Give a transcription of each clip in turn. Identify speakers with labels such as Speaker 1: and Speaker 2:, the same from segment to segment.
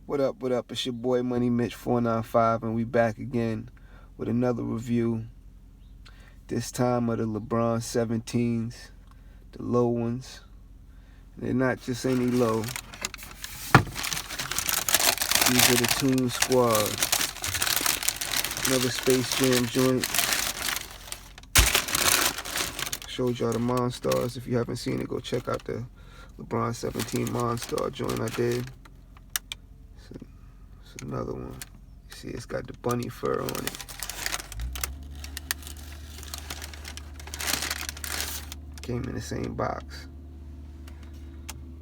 Speaker 1: What up, what up? It's your boy Money Mitch 495, and we back again with another review. This time of the Lebron 17s, the low ones. They're not just any low. These are the Toon Squad. Another Space Jam joint. Showed y'all the Monstars. If you haven't seen it, go check out the LeBron 17 Monstar joint I did. It's another one. You see, it's got the bunny fur on it. Came in the same box.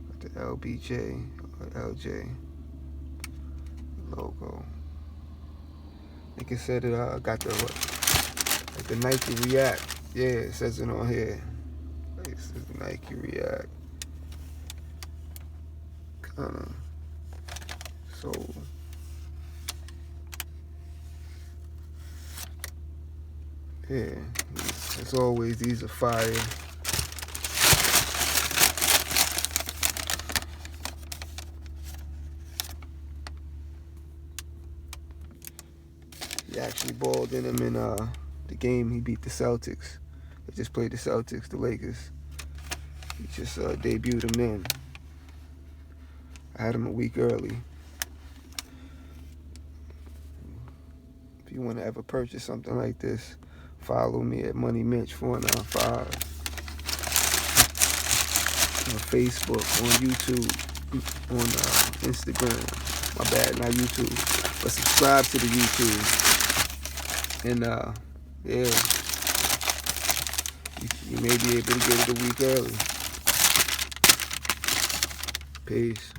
Speaker 1: Got the LBJ or LJ logo. Like I said, it got the Nike React. Yeah, it says it on here. It says Nike React. Kinda. So. Yeah, as always, these are fire. He actually balled in them in the game he beat the Celtics. They just played the Celtics, the Lakers. He just debuted him in. I had him a week early. If you want to ever purchase something like this, follow me at Money Mitch 495 on Facebook, on YouTube, on Instagram. My bad, not YouTube, but subscribe to the YouTube. And yeah, you may be able to get it a week early. Peace.